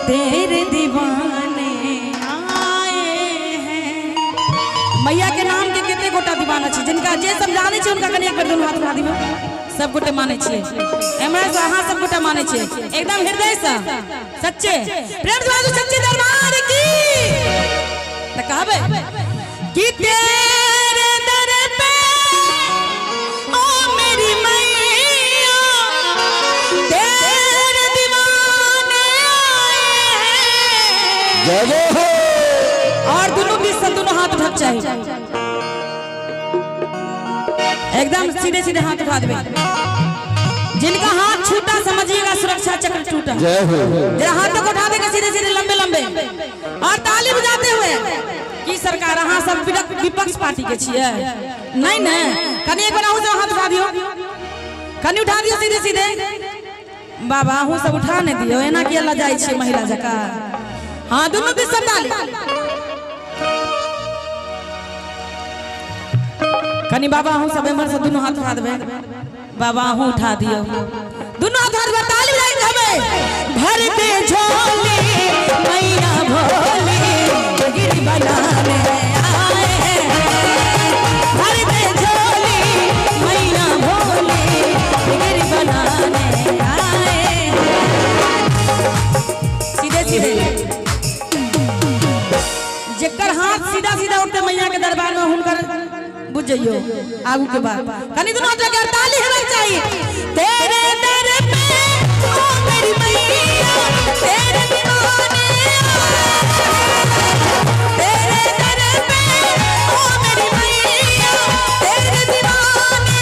तेरे दीवाने आए हैं। मैया के नाम के कितने गोटा दीवाना छे, जिनका जे सब जाने छे उनका कने एक बार दोनों हाथ उठा दिबो। सब गोटे माने छे, हमरा अहां सब गोटा माने छे एकदम हृदय से सच्चे प्रेम से सच्चे दरबार की त कहबे कि तेरे दर पे ओ मेरी मैया तेरे दीवाने आए हैं। और दोनों बीच से दोनों हाथ उठा चाहिए, एकदम सीधे सीधे हाथ उठा देवे। जिनका हाथ छूटा समझिएगा सुरक्षा चक्र टूटा। जरा हाथ तक उठा देगा सीधे सीधे लंबे लंबे और ताली बजाते हुए की सरकार अहाँ सब विपक्ष पार्टी के छिए नहीं न, कनी एक बार अहू सब हाथ उठा दियो, कनी उठा दियो सीधे सीधे। बाबा अहू सब उठा नहीं दियो, एना कि अल्लाह जाई छे महिला जका। हां दोनों बीच सब ताली, कनी बाबा अहू सब एमर से दोनों हाथ उठा देबे। बाबा अहू उठा दियो, दोनों हाथ उठा देबे, ताली बजाई देबे। भर दे झोली मैया भोली गिरी बनाने आए हैं। भर दे झोली मैया भोली गिरी बनाने आए हैं। सीधे सीधे जेकर हाथ सीधा सीधा उठते मैया के दरबार में हुनकर बुझ जाइयो आगू के बाद कनी दोनों जगह ताली होना चाहिए। तेरे दर पे ओ मेरी मैया तेरे दीवाने तेरे दर पे ओ मेरी मैया तेरे दीवाने।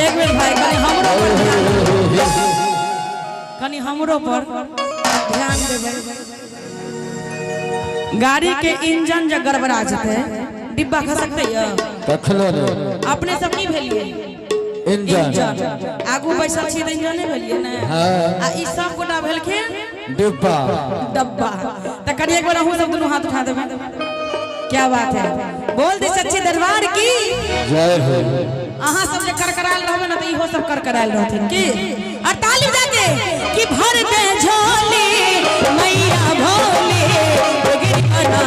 एक मिनट भाई कनी हमरो पर ध्यान देबे। गाड़ी के इंजन जब गड़बड़ा जाते डिब्बा खसकते अपने सब की भेलिए इंजन आगू बैसल छी इंजन नहीं भेलिए ना। आ ई सब गोटा भेलखिन डिब्बा डब्बा। त कनी एक बार हम सब दोनों हाथ उठा देबे। क्या बात है, बोल दे सच्चे दरबार की जय हो। अहां सब जे करकराल रहबे ना त इहो सब करकराल रहथिन की। और ताली जाके कि भर दे झोली मैया भोली गिरी बना